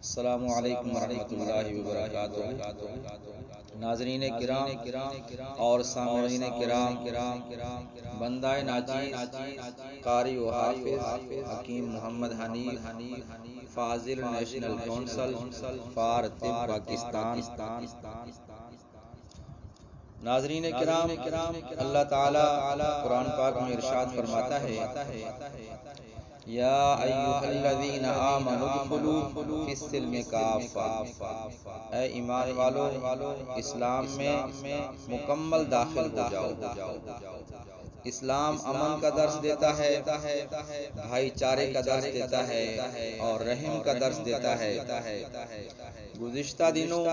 السلام علیکم ورحمۃ اللہ وبرکاتہ۔ ناظرین کرام اور سامعین کرام، بندہ ناچیز قاری و حافظ حکیم محمد حنیف فاضل نیشنل کونسل فار طب پاکستان۔ ناظرین کرام، اللہ تعالی قرآن پاک میں ارشاد فرماتا ہے، یا ایھا الذین آمنوا ادخلوا فی السلم کافۃ، اے ایمان والو اسلام میں مکمل داخل ہو جاؤ۔ اسلام امن کا درس دیتا ہے، بھائی چارے کا درس دیتا ہے اور رحم کا درس دیتا ہے۔ گزشتہ دنوں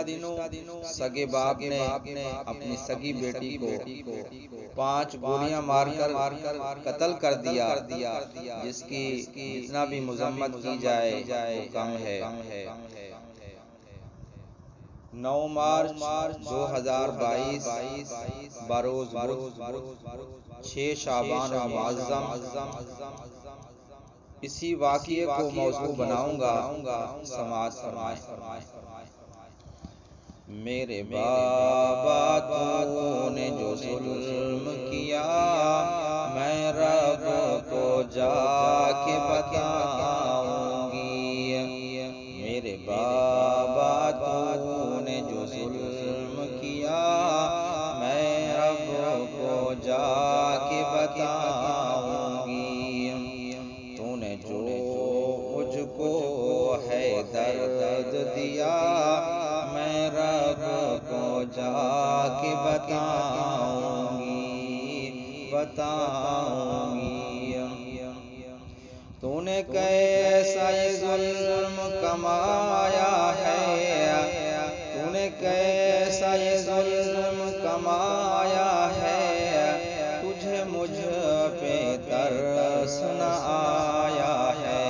سگے باپ نے اپنی سگی بیٹی کو 5 گولیاں مار کر قتل کر دیا، جس کی جتنا بھی مذمت کی جائے وہ کم ہے۔ 9 مارچ 2022 بروز بدھ 6 شعبان المعظم اسی واقعے کو موضوع بناؤں گا، سماعت فرمائیں۔ میرے بابا تو نے جو ظلم کیا، میں رب کو جا کے بتاؤں گی۔ میرے بابا تو نے جو ظلم کیا، میں رب کو جا کے بتاؤں گی۔ تو نے جو مجھ کو ہے درد دیا، میں رب کو جا کے بتاؤں گی۔ تو نے کیسا یہ ظلم کمایا ہے، تو نے کیسا یہ ظلم کمایا ہے، تجھے مجھ پہ ترس نہ آیا ہے،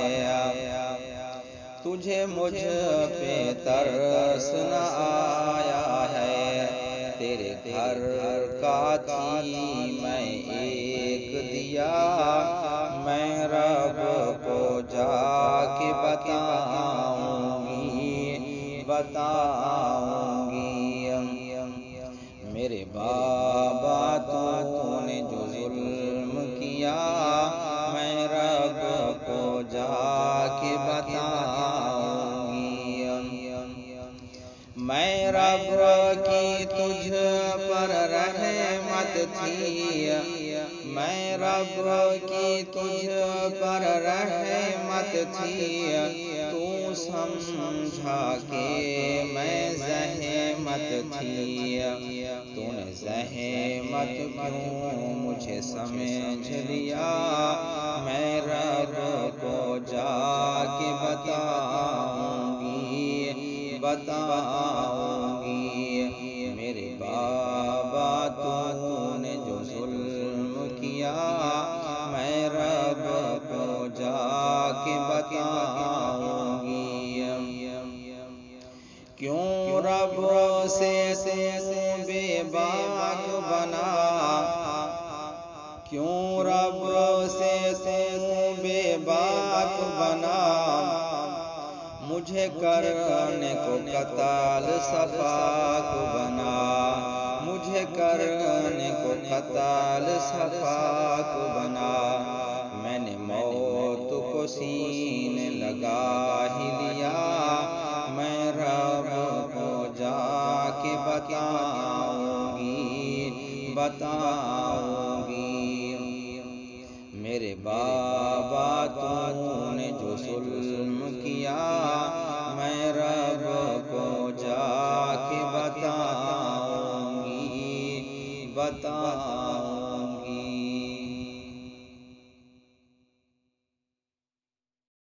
تجھے مجھ پہ ترس نہ آیا ہے۔ تیرے گھر کا تھی میں ایک دیا، میں رب کو جا کے بتاؤں گی۔ میرے بابا تو نے جو ظلم کیا، میں رب کو جا کے بتاؤں گی۔ میں رب کی تجھ پر رحمت تھی، میں رب کی تجھ پر رحمت تھی، تو سمجھا کہ میں زحمت تھی، تو نے زحمت کیوں مجھے سمجھ لیا، میں رب کو جا کے بتاؤں گی۔ میرے بابا تو نے جو ظلم کیا، میں رب کو جا کے بتاؤں گی۔ کیوں رب سے بے باک بنا، کیوں رب سے بے باک بنا، مجھے کرنے کو قتال صفاک بنا، مجھے کرنے کو قتال صفاک بنا۔ میں نے موت کو سینے لگا ہی لیا، میں رب کو جا کے بتاؤں گی۔ میرے بابا تو نے جو ظلم کیا، میں رب کو جا کے بتاؤں گی۔